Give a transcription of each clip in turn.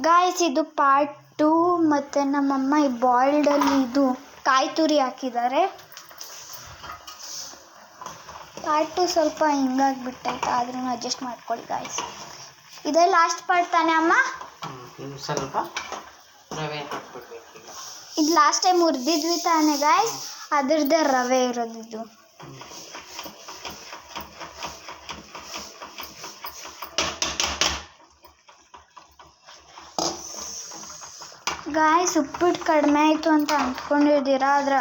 Guys ಇದು part 2 ಮತ್ತು ನಮ್ಮಮ್ಮ ಈ ಬಾಯ್ಲ್ಡಲ್ಲಿ ಇದು ಕಾಯಿ ತುರಿ ಹಾಕಿದ್ದಾರೆ. ಪಾರ್ಟ್ 2 ಸ್ವಲ್ಪ ಹಿಂಗಾಗಿಬಿಟ್ಟೈತೆ, ಆದ್ರೂ ಅಡ್ಜಸ್ಟ್ ಮಾಡ್ಕೊಳ್ಳಿ ಗಾಯ್ಸ್. ಇದೇ ಲಾಸ್ಟ್ ಪಾರ್ಟ್ ತಾನೇ ಅಮ್ಮ? ಸ್ವಲ್ಪ ರವೆ ಹಾಕ್ಬಿಡ್ಬೇಕೀಗ. ಇದು ಲಾಸ್ಟ್ ಟೈಮ್ ಹುರಿದಿದ್ವಿ ತಾನೇ ಗಾಯ್ಸ್, ಅದ್ರದ್ದೇ ರವೆ ಇರೋದಿದ್ದು. ಗಾಯ್ಸ್ ಉಪ್ಪಿಟ್ಟು ಕಡಿಮೆ ಆಯಿತು ಅಂತ ಅಂದ್ಕೊಂಡಿದ್ದೀರಾ, ಆದರೆ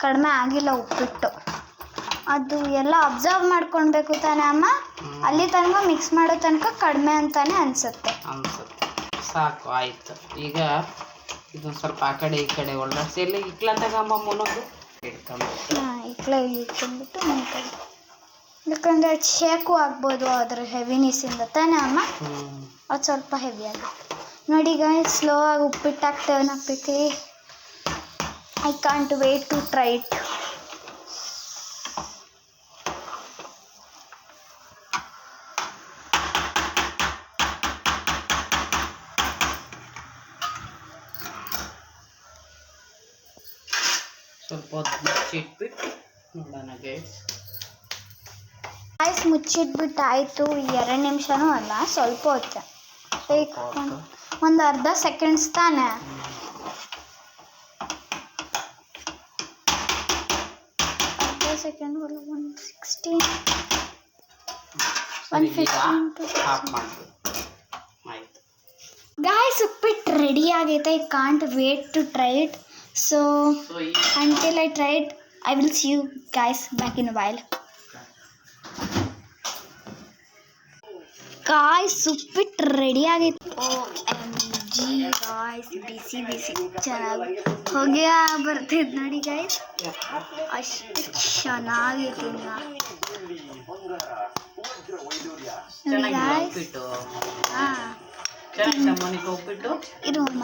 ಕಡಿಮೆ ಆಗಿಲ್ಲ ಉಪ್ಪಿಟ್ಟು. ಅದು ಎಲ್ಲ ಅಬ್ಸರ್ವ್ ಮಾಡ್ಕೊಳ್ಬೇಕು ತಾನೇ ಅಮ್ಮ? ಅಲ್ಲಿ ತನಕ ಮಿಕ್ಸ್ ಮಾಡೋ ತನಕ ಕಡಿಮೆ ಅಂತಾನೆ ಅನಿಸುತ್ತೆ. ಸಾಕು ಆಯಿತು. ಈಗ ಇದೊಂದು ಸ್ವಲ್ಪ ಆ ಕಡೆ ಈ ಕಡೆ ಒಳ್ಳಾಡಿಸಿ ಎಲ್ಲ ಇಕ್ಲಂತಾಗಮ್ಮ ಮುನ್ನೋದು ಹಾಂ ಇಕ್ಲೆ ಇಟ್ಕೊಂಡ್ಬಿಟ್ಟು ನೀಟಾಗಿ, ಯಾಕಂದರೆ ಶೇಕು ಆಗ್ಬೋದು ಅದರ ಹೆವಿನೆಸ್ಸಿಂದ ತಾನೇ ಅಮ್ಮ? ಅದು ಸ್ವಲ್ಪ ಹೆವಿ ಆಗುತ್ತೆ ನೋಡಿ ಗಾಯ್ಸ್. ಸ್ಲೋ ಆಗಿ ಉಪ್ಪಿಟ್ಟಾಗಿ ಟರ್ನ್ ಆಗ್ತೈತಿ. I can't wait to try it. ಸ್ವಲ್ಪ ಹೊತ್ತು ಮುಚ್ಚಿಟ್ಬಿಟ್ಟು ನೋಡೋಣ ಗೈಸ್. ಮುಚ್ಚಿಟ್ಬಿಟ್ಟು ಆಯಿತು. 2 ನಿಮಿಷನೂ ಅಲ್ಲ, ಸ್ವಲ್ಪ ಹೊತ್ತು, ಒಂದು ಅರ್ಧ ಸೆಕೆಂಡ್ಸ್ ತಾನೆ. ಅರ್ಧ ಸೆಕೆಂಡ್ 160 ಗಾಯ್ಸ್ ಉಪ್ಪಿಟ್ಟು ರೆಡಿ ಆಗೈತೆ. I can't wait to try it. So until I try it, I will see you guys back in a while. Guys, uppittu ready ಆಗೈತೆ. OMG guys, ಬಿಸಿ ಬಿಸಿ ಚೆನ್ನಾಗಿ ಹೊಗೆ ಬರ್ತಿದ್ದು ನೋಡಿ ಗಾಯ್ಸ್, ಅಷ್ಟು ಚೆನ್ನಾಗೈತೆ. ನೋಡಿ ಗಾಯ್ಸ್, ಇದು ಅಮ್ಮ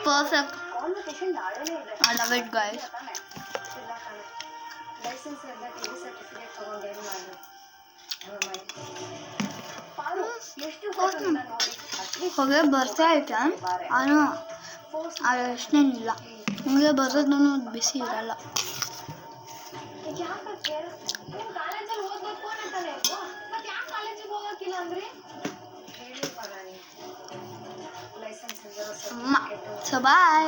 perfect. I love it guys. ಹೊಗೆ ಬರ್ತಾ ಐತೆ, ಅದು ಅಷ್ಟೇನಿಲ್ಲ. ಹೊಗೆ ಬರೋದು ಬಿಸಿ ಇರಲ್ಲ. So bye.